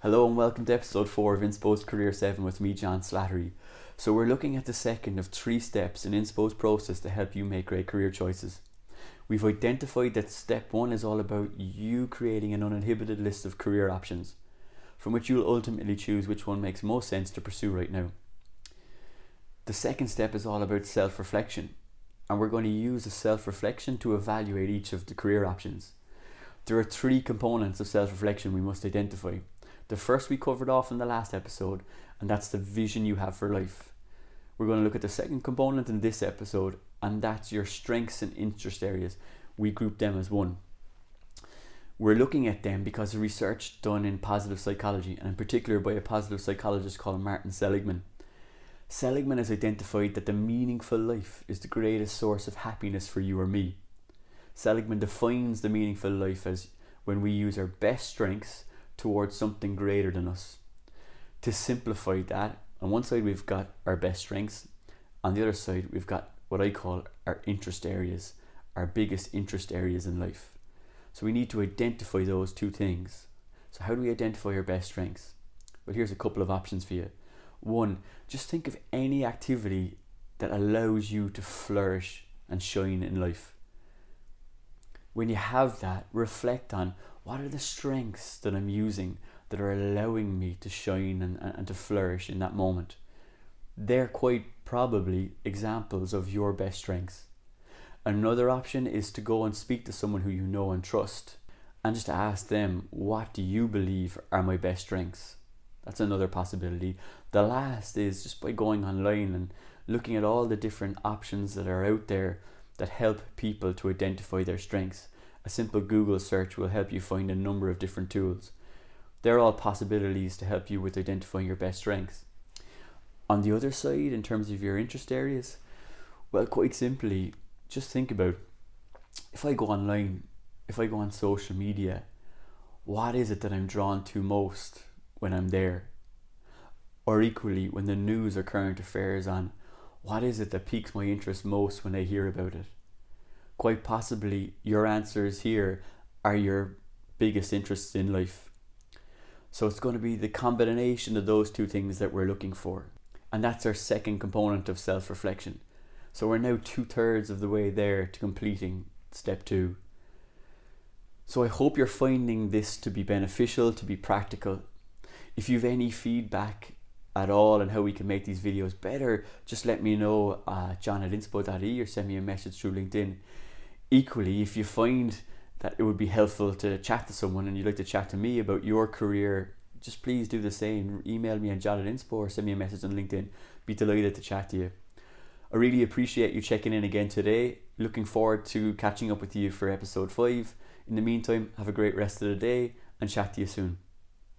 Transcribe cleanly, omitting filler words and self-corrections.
Hello and welcome to episode 4 of Inspo's Career 7 with me, John Slattery. So we're looking at the second of 3 steps in Inspo's process to help you make great career choices. We've identified that step 1 is all about you creating an uninhibited list of career options, from which you'll ultimately choose which one makes most sense to pursue right now. The second step is all about self-reflection, and we're going to use a self-reflection to evaluate each of the career options. There are 3 components of self-reflection we must identify. The first we covered off in the last episode, and that's the vision you have for life. We're going to look at the second component in this episode, and that's your strengths and interest areas. We group them as one. We're looking at them because of research done in positive psychology, and in particular by a positive psychologist called Martin Seligman. Seligman has identified that the meaningful life is the greatest source of happiness for you or me. Seligman defines the meaningful life as when we use our best strengths towards something greater than us. To simplify that, on one side we've got our best strengths, on the other side we've got what I call our interest areas, our biggest interest areas in life. So we need to identify those 2 things. So how do we identify our best strengths? Well, here's a couple of options for you. 1, just think of any activity that allows you to flourish and shine in life. When you have that, reflect on what are the strengths that I'm using that are allowing me to shine and to flourish in that moment. They're quite probably examples of your best strengths. Another option is to go and speak to someone who you know and trust and just ask them, what do you believe are my best strengths? That's another possibility. The last is just by going online and looking at all the different options that are out there that help people to identify their strengths. A simple Google search will help you find a number of different tools. They're all possibilities to help you with identifying your best strengths. On the other side, in terms of your interest areas, well, quite simply, just think about, if I go online, if I go on social media, what is it that I'm drawn to most when I'm there? Or equally, when the news or current affairs on, what is it that piques my interest most when I hear about it? Quite possibly your answers here are your biggest interests in life. So it's going to be the combination of those 2 things that we're looking for. And that's our second component of self-reflection. So we're now 2/3 of the way there to completing step 2. So I hope you're finding this to be beneficial, to be practical. If you've any feedback at all on how we can make these videos better, just let me know, john@inspo.e, or send me a message through LinkedIn. Equally, if you find that it would be helpful to chat to someone and you'd like to chat to me about your career, just please do the same. Email me at john@inspo or send me a message on LinkedIn. Be delighted to chat to you. I really appreciate you checking in again today. Looking forward to catching up with you for episode 5. In the meantime, have a great rest of the day and chat to you soon.